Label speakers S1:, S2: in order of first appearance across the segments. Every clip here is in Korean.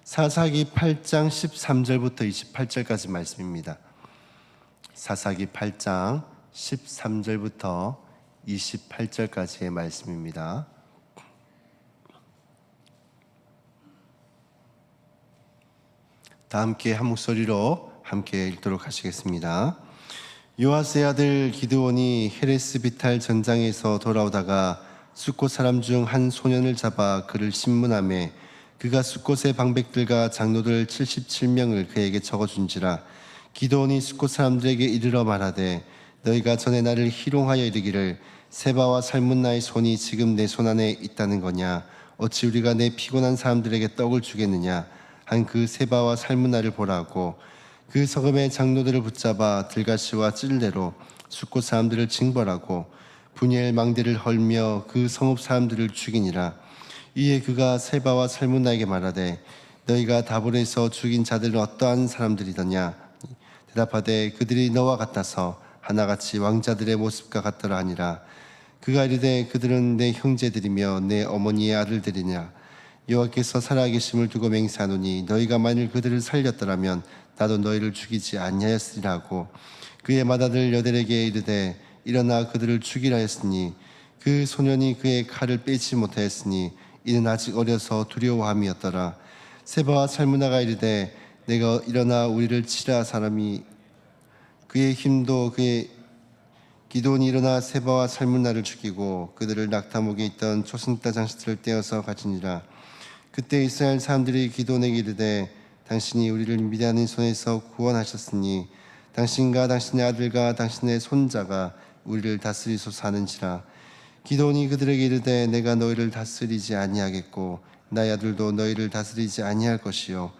S1: 사사기 8장 13절부터 28절까지 말씀입니다. 사사기 8장 13절부터 28절까지의 말씀입니다. 다 함께 한 목소리로 함께 읽도록 하시겠습니다. 요아스의 아들 기드온이 헤레스 비탈 전장에서 돌아오다가 숫곳 사람 중 한 소년을 잡아 그를 신문하매 그가 숫곳의 방백들과 장로들 77명을 그에게 적어준지라. 기드온이 숫곳 사람들에게 이르러 말하되 너희가 전에 나를 희롱하여 이르기를 세바와 살문나의 손이 지금 내 손 안에 있다는 거냐, 어찌 우리가 내 피곤한 사람들에게 떡을 주겠느냐 한 그 세바와 살문나를 보라고 그 서금의 장로들을 붙잡아 들가시와 찔레로 숫곳 사람들을 징벌하고 분열 망대를 헐며 그 성읍 사람들을 죽이니라. 이에 그가 세바와 살문나에게 말하되 너희가 다볼에서 죽인 자들은 어떠한 사람들이더냐. 대답하되 그들이 너와 같아서 하나같이 왕자들의 모습과 같더라 하니라. 그가 이르되 그들은 내 형제들이며 내 어머니의 아들들이냐. 여호와께서 살아계심을 두고 맹세하노니 너희가 만일 그들을 살렸더라면 나도 너희를 죽이지 아니하였으리라 하고 그의 맏아들 여델에게 이르되 일어나 그들을 죽이라 했으니 그 소년이 그의 칼을 빼지 못하였으니 이는 아직 어려서 두려워함이었더라. 세바와 살문나가 이르되 내가 일어나 우리를 치라 사람이 그의 힘도 그의 기드온이 일어나 세바와 살문나를 죽이고 그들을 낙타목에 있던 초승달 장식들을 떼어서 가지니라. 그때 이스라엘 사람들이 기드온에게 이르되 당신이 우리를 미디안의 손에서 구원하셨으니 당신과 당신의 아들과 당신의 손자가 우리를 다스리소서 하는지라. 기드온이 그들에게 이르되 내가 너희를 다스리지 아니하겠고 나의 아들도 너희를 다스리지 아니할 것이요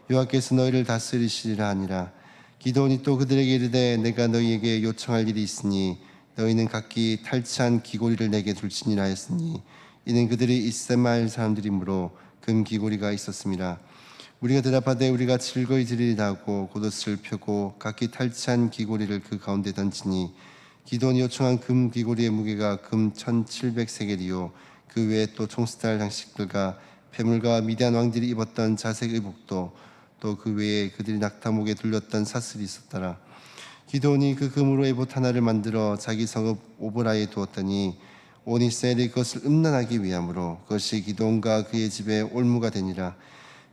S1: 여호와께서 너희를 다스리시리라 하니라. 기드온이 또 그들에게 이르되 내가 너희에게 요청할 일이 있으니 너희는 각기 탈취한 귀고리를 내게 둘지니라 했으니 이는 그들이 이스마엘 사람들이므로 금 귀고리가 있었습니다. 우리가 대답하되 우리가 즐거이 드리리라 하고 겉옷을 펴고 각기 탈취한 귀고리를 그 가운데 던지니 기드온이 요청한 금 귀고리의 무게가 금 1700세겔이요 그 외에 또 총스달 장식들과 폐물과 미디안 왕들이 입었던 자색 의복도 또 그 외에 그들이 낙타목에 둘렸던 사슬이 있었더라. 기드온이 그 금으로 에봇 하나를 만들어 자기 성읍 오브라에 두었더니 온 이스라엘이 그것을 음란하기 위함으로 그것이 기드온과 그의 집에 올무가 되니라.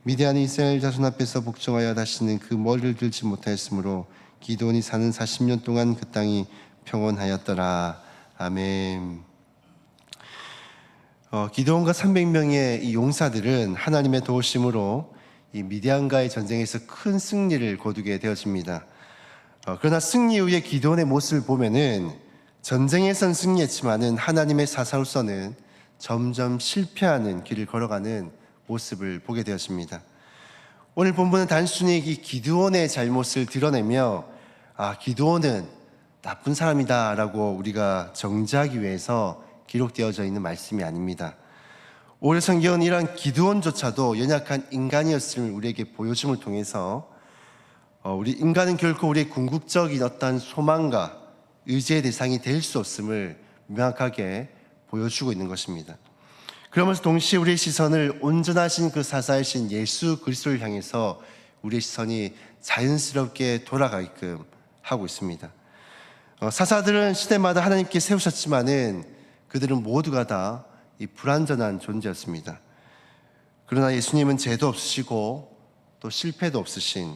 S1: 미디안이 이스라엘 자손 앞에서 복종하여 다시는 그 머리를 들지 못하였으므로 기드온이 사는 40년 동안 그 땅이 평온하였더라. 아멘. 기드온과 300명의 이 용사들은 하나님의 도우심으로 이 미디안과의 전쟁에서 큰 승리를 거두게 되어집니다. 그러나 승리 후에 기드온의 모습을 보면은 전쟁에선 승리했지만은 하나님의 사사로서는 점점 실패하는 길을 걸어가는 모습을 보게 되었습니다. 오늘 본문은 단순히 이 기드온의 잘못을 드러내며 기드온은 나쁜 사람이다라고 우리가 정죄하기 위해서 기록되어져 있는 말씀이 아닙니다. 오늘 성경은 이러한 기드온조차도 연약한 인간이었음을 우리에게 보여줌을 통해서 우리 인간은 결코 우리의 궁극적인 어떤 소망과 의지의 대상이 될 수 없음을 명확하게 보여주고 있는 것입니다. 그러면서 동시에 우리의 시선을 온전하신 그 사사이신 예수 그리스도를 향해서 우리의 시선이 자연스럽게 돌아가게끔 하고 있습니다. 사사들은 시대마다 하나님께 세우셨지만은 그들은 모두가 다 이 불완전한 존재였습니다. 그러나 예수님은 죄도 없으시고 또 실패도 없으신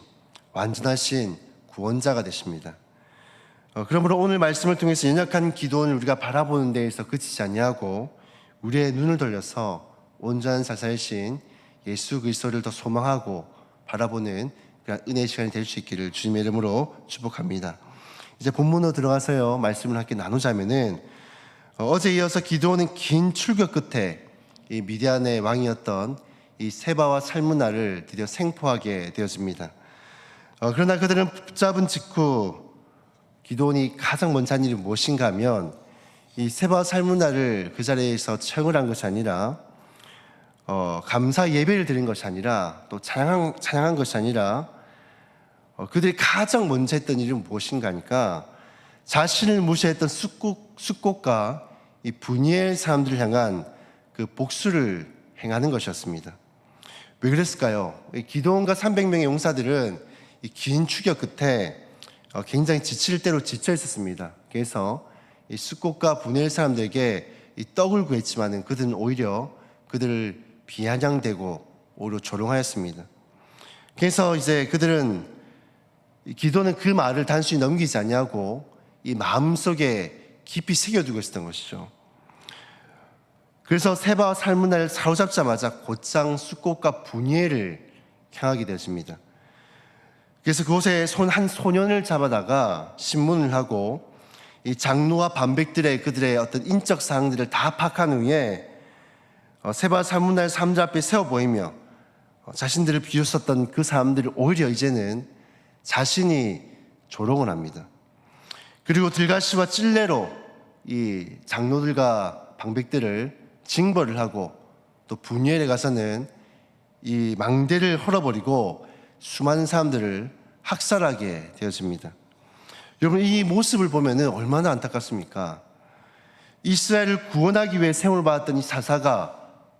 S1: 완전하신 구원자가 되십니다. 그러므로 오늘 말씀을 통해서 연약한 기도원을 우리가 바라보는 데에서 그치지 아니하고 우리의 눈을 돌려서 온전한 사사이신 예수 그리스도를 더 소망하고 바라보는 그런 은혜의 시간이 될 수 있기를 주님의 이름으로 축복합니다. 이제 본문으로 들어가서요 말씀을 함께 나누자면은 어제 이어서 기드온은 긴 출교 끝에 이 미디안의 왕이었던 이 세바와 살문나를 드디어 생포하게 되어집니다. 그러나 그들은 붙잡은 직후 기드온이 가장 먼저 한 일이 무엇인가 하면 이 세바와 살문나를 그 자리에서 처형을 한 것이 아니라 감사 예배를 드린 것이 아니라 또 찬양한 것이 아니라 그들이 가장 먼저 했던 일은 무엇인가 하니까 자신을 무시했던 숫곳과 이 분이엘 사람들을 향한 그 복수를 행하는 것이었습니다. 왜 그랬을까요? 이 기드온과 300명의 용사들은 이 긴 추격 끝에 굉장히 지칠 대로 지쳐 있었습니다. 그래서 이 숫곳과 분해의 사람들에게 이 떡을 구했지만은 그들은 오히려 그들을 비아냥대고 오히려 조롱하였습니다. 그래서 이제 그들은 기도는 그 말을 단순히 넘기지 않냐고 이 마음속에 깊이 새겨두고 있었던 것이죠. 그래서 세바와 살문나를 사로잡자마자 곧장 숫곳과 분예를 향하게 되었습니다. 그래서 그곳에 한 소년을 잡아다가 신문을 하고 이 장로와 반백들의 그들의 어떤 인적 사항들을 다 파악한 후에 세바와 살문나를 사람들 앞에 세워 보이며 자신들을 비웃었던 그 사람들을 오히려 이제는 자신이 조롱을 합니다. 그리고 들가시와 찔레로 이 장로들과 방백들을 징벌을 하고 또 분열에 가서는 이 망대를 헐어버리고 수많은 사람들을 학살하게 되어집니다. 여러분, 이 모습을 보면 얼마나 안타깝습니까? 이스라엘을 구원하기 위해 세움을 받았던 이 사사가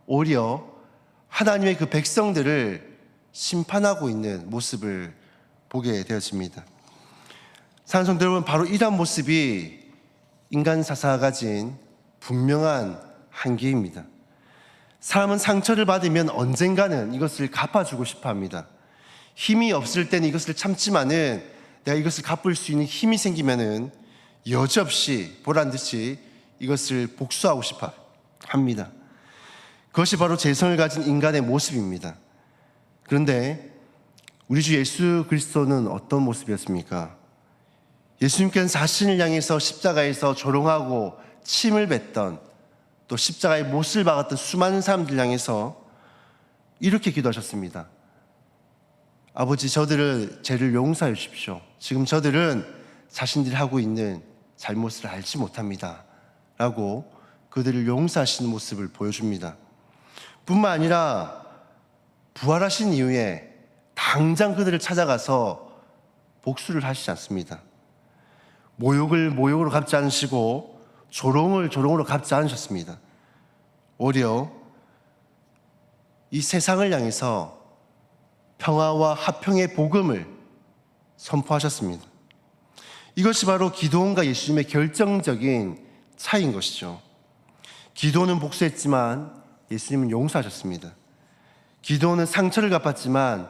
S1: 오히려 하나님의 그 백성들을 심판하고 있는 모습을 보게 되어집니다. 사랑하는 성도 여러분, 바로 이러한 모습이 인간 사사가 가진 분명한 한계입니다. 사람은 상처를 받으면 언젠가는 이것을 갚아주고 싶어 합니다. 힘이 없을 때는 이것을 참지만은 내가 이것을 갚을 수 있는 힘이 생기면은 여지없이 보란듯이 이것을 복수하고 싶어 합니다. 그것이 바로 죄성을 가진 인간의 모습입니다. 그런데 우리 주 예수 그리스도는 어떤 모습이었습니까? 예수님께서는 자신을 향해서 십자가에서 조롱하고 침을 뱉던 또 십자가의 못을 박았던 수많은 사람들 향해서 이렇게 기도하셨습니다. 아버지, 저들을 죄를 용서해 주십시오. 지금 저들은 자신들이 하고 있는 잘못을 알지 못합니다. 라고 그들을 용서하시는 모습을 보여줍니다. 뿐만 아니라 부활하신 이후에 당장 그들을 찾아가서 복수를 하시지 않습니다. 모욕을 모욕으로 갚지 않으시고 조롱을 조롱으로 갚지 않으셨습니다. 오히려 이 세상을 향해서 평화와 화평의 복음을 선포하셨습니다. 이것이 바로 기드온과 예수님의 결정적인 차이인 것이죠. 기드온은 복수했지만 예수님은 용서하셨습니다. 기드온은 상처를 갚았지만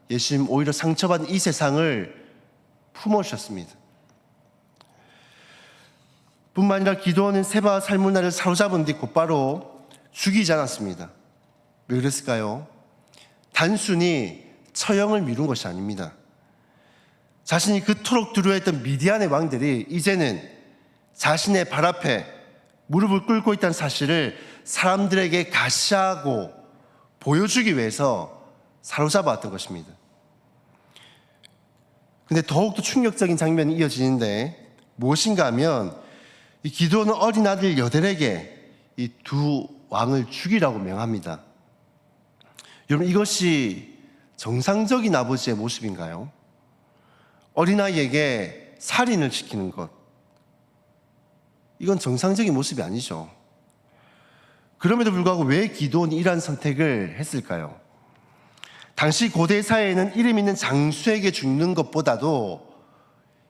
S1: 예수님 오히려 상처받은 이 세상을 품어주셨습니다. 뿐만 아니라 기드온은 세바와 살문나를 사로잡은 뒤 곧바로 죽이지 않았습니다. 왜 그랬을까요? 단순히 처형을 미룬 것이 아닙니다. 자신이 그토록 두려워했던 미디안의 왕들이 이제는 자신의 발 앞에 무릎을 꿇고 있다는 사실을 사람들에게 가시하고 보여주기 위해서 사로잡아왔던 것입니다. 근데 더욱더 충격적인 장면이 이어지는데 무엇인가 하면 이 기드온은 어린 아들 여델에게 이 두 왕을 죽이라고 명합니다. 여러분, 이것이 정상적인 아버지의 모습인가요? 어린아이에게 살인을 시키는 것, 이건 정상적인 모습이 아니죠. 그럼에도 불구하고 왜 기드온이 이러한 선택을 했을까요? 당시 고대 사회에는 이름 있는 장수에게 죽는 것보다도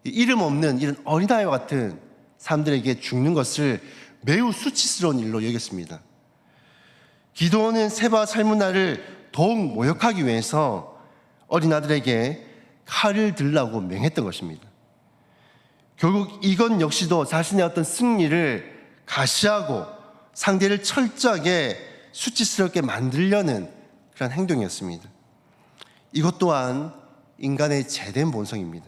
S1: 이름 없는 이런 어린아이와 같은 사람들에게 죽는 것을 매우 수치스러운 일로 여겼습니다. 기드온은 세바와 살문나를 더욱 모욕하기 위해서 어린 아들에게 칼을 들라고 명했던 것입니다. 결국 이건 역시도 자신의 어떤 승리를 가시하고 상대를 철저하게 수치스럽게 만들려는 그런 행동이었습니다. 이것 또한 인간의 죄된 본성입니다.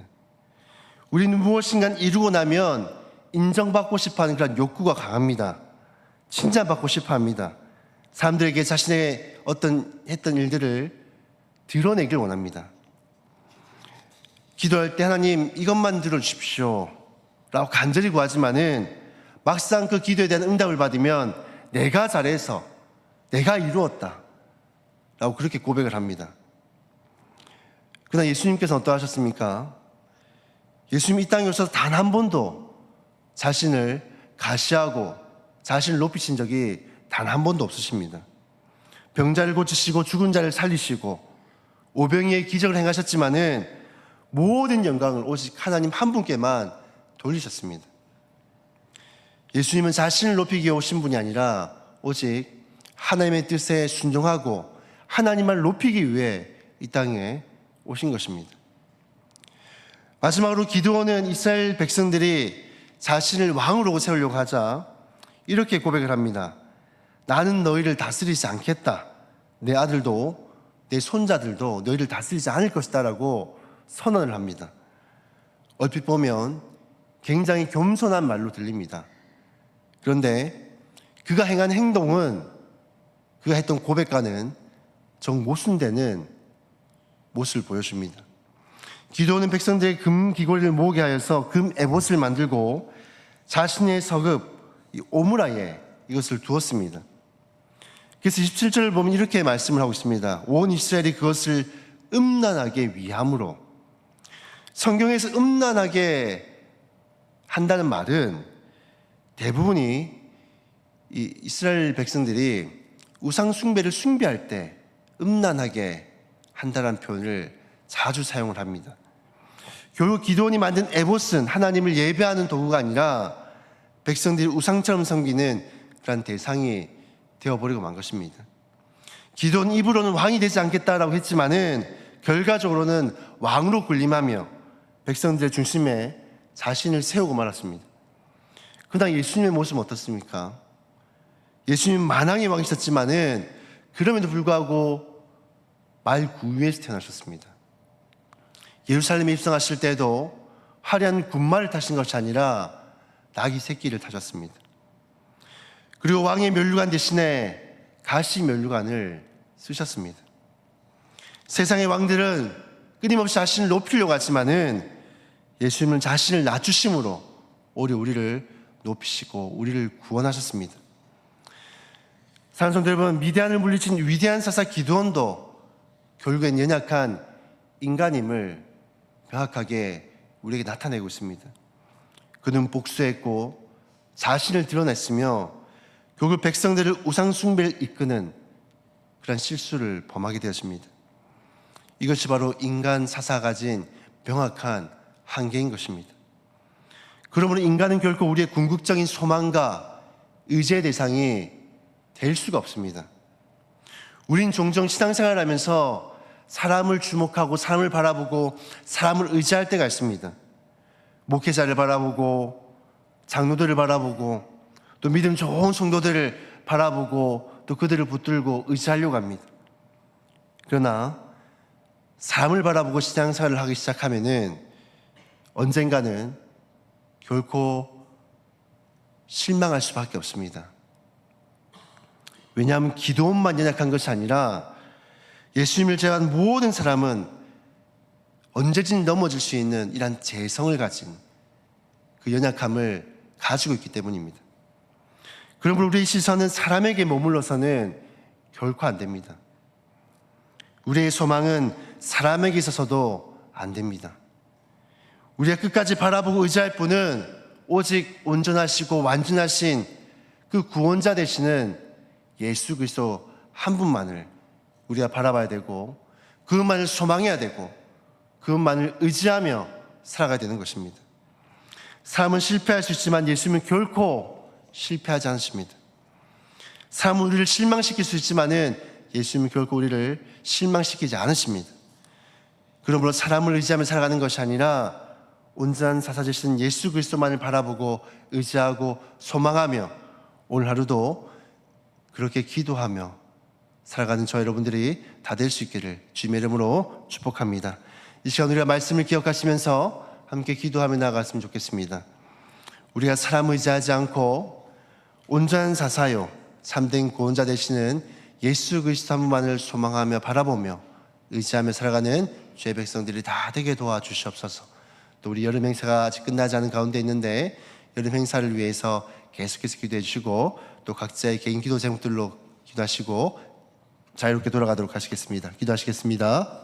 S1: 우리는 무엇인가 이루고 나면 인정받고 싶어하는 그런 욕구가 강합니다. 칭찬받고 싶어합니다. 사람들에게 자신의 어떤 했던 일들을 드러내길 원합니다. 기도할 때 하나님 이것만 들어주십시오 라고 간절히 구하지만은 막상 그 기도에 대한 응답을 받으면 내가 잘해서 내가 이루었다 라고 그렇게 고백을 합니다. 그러나 예수님께서 어떠하셨습니까? 예수님 이 땅에 오셔서 단 한 번도 자신을 가시하고 자신을 높이신 적이 단 한 번도 없으십니다. 병자를 고치시고 죽은 자를 살리시고 오병이의 기적을 행하셨지만은 모든 영광을 오직 하나님 한 분께만 돌리셨습니다. 예수님은 자신을 높이기 위해 오신 분이 아니라 오직 하나님의 뜻에 순종하고 하나님을 높이기 위해 이 땅에 오신 것입니다. 마지막으로 기드온은 이스라엘 백성들이 자신을 왕으로 세우려고 하자 이렇게 고백을 합니다. 나는 너희를 다스리지 않겠다. 내 아들도 내 손자들도 너희를 다스리지 않을 것이다 라고 선언을 합니다. 얼핏 보면 굉장히 겸손한 말로 들립니다. 그런데 그가 행한 행동은 그가 했던 고백과는 정 모순되는 모습을 보여줍니다. 기드온은 백성들의 금 귀걸이를 모으게 하여서 금 에봇을 만들고 자신의 서급 이 오므라에 이것을 두었습니다. 그래서 27절을 보면 이렇게 말씀을 하고 있습니다. 온 이스라엘이 그것을 음란하게 위함으로. 성경에서 음란하게 한다는 말은 대부분이 이 이스라엘 백성들이 우상 숭배를 숭배할 때 음란하게 한다는 표현을 자주 사용을 합니다. 결국 기드온이 만든 에봇은 하나님을 예배하는 도구가 아니라 백성들이 우상처럼 섬기는 그런 대상이 되어버리고 만 것입니다. 기드온 입으로는 왕이 되지 않겠다라고 했지만은 결과적으로는 왕으로 군림하며 백성들의 중심에 자신을 세우고 말았습니다. 그러나 예수님의 모습은 어떻습니까? 예수님은 만왕의 왕이셨지만은 그럼에도 불구하고 말 구유에서 태어나셨습니다. 예루살렘에 입성하실 때도 화려한 군마를 타신 것이 아니라 나귀 새끼를 타셨습니다. 그리고 왕의 면류관 대신에 가시 면류관을 쓰셨습니다. 세상의 왕들은 끊임없이 자신을 높이려고 하지만은 예수님은 자신을 낮추심으로 오히려 우리를 높이시고 우리를 구원하셨습니다. 사랑하는 성도 여러분, 미디안을 물리친 위대한 사사 기드온도 결국엔 연약한 인간임을 명확하게 우리에게 나타내고 있습니다. 그는 복수했고 자신을 드러냈으며 결국 백성들을 우상 숭배를 이끄는 그런 실수를 범하게 되었습니다. 이것이 바로 인간 사사가 가진 명확한 한계인 것입니다. 그러므로 인간은 결코 우리의 궁극적인 소망과 의지의 대상이 될 수가 없습니다. 우린 종종 신앙생활을 하면서 사람을 주목하고 사람을 바라보고 사람을 의지할 때가 있습니다. 목회자를 바라보고 장로들을 바라보고 또 믿음 좋은 성도들을 바라보고 또 그들을 붙들고 의지하려고 합니다. 그러나 사람을 바라보고 신앙생활을 하기 시작하면은 언젠가는 결코 실망할 수밖에 없습니다. 왜냐하면 기드온만 연약한 것이 아니라 예수님을 제외한 모든 사람은 언제든 넘어질 수 있는 이런 재성을 가진 그 연약함을 가지고 있기 때문입니다. 그러므로 우리의 시선은 사람에게 머물러서는 결코 안 됩니다. 우리의 소망은 사람에게 있어서도 안 됩니다. 우리가 끝까지 바라보고 의지할 분은 오직 온전하시고 완전하신 그 구원자 되시는 예수 그리스도 한 분만을 우리가 바라봐야 되고 그분만을 소망해야 되고 그분만을 의지하며 살아가야 되는 것입니다. 사람은 실패할 수 있지만 예수님은 결코 실패하지 않으십니다. 사람은 우리를 실망시킬 수 있지만은 예수님은 결코 우리를 실망시키지 않으십니다. 그러므로 사람을 의지하며 살아가는 것이 아니라 온전한 사사되신 예수 그리스도만을 바라보고 의지하고 소망하며 오늘 하루도 그렇게 기도하며 살아가는 저 여러분들이 다 될 수 있기를 주님의 이름으로 축복합니다. 이 시간 우리가 말씀을 기억하시면서 함께 기도하며 나아갔으면 좋겠습니다. 우리가 사람 의지하지 않고 온전한 사사요 참된 구원자 되시는 예수 그리스도 한 분만을 소망하며 바라보며 의지하며 살아가는 주의 백성들이 다 되게 도와주시옵소서. 또 우리 여름 행사가 아직 끝나지 않은 가운데 있는데 여름 행사를 위해서 계속해서 기도해 주시고 또 각자의 개인 기도 제목들로 기도하시고 자유롭게 돌아가도록 하시겠습니다. 기도하시겠습니다.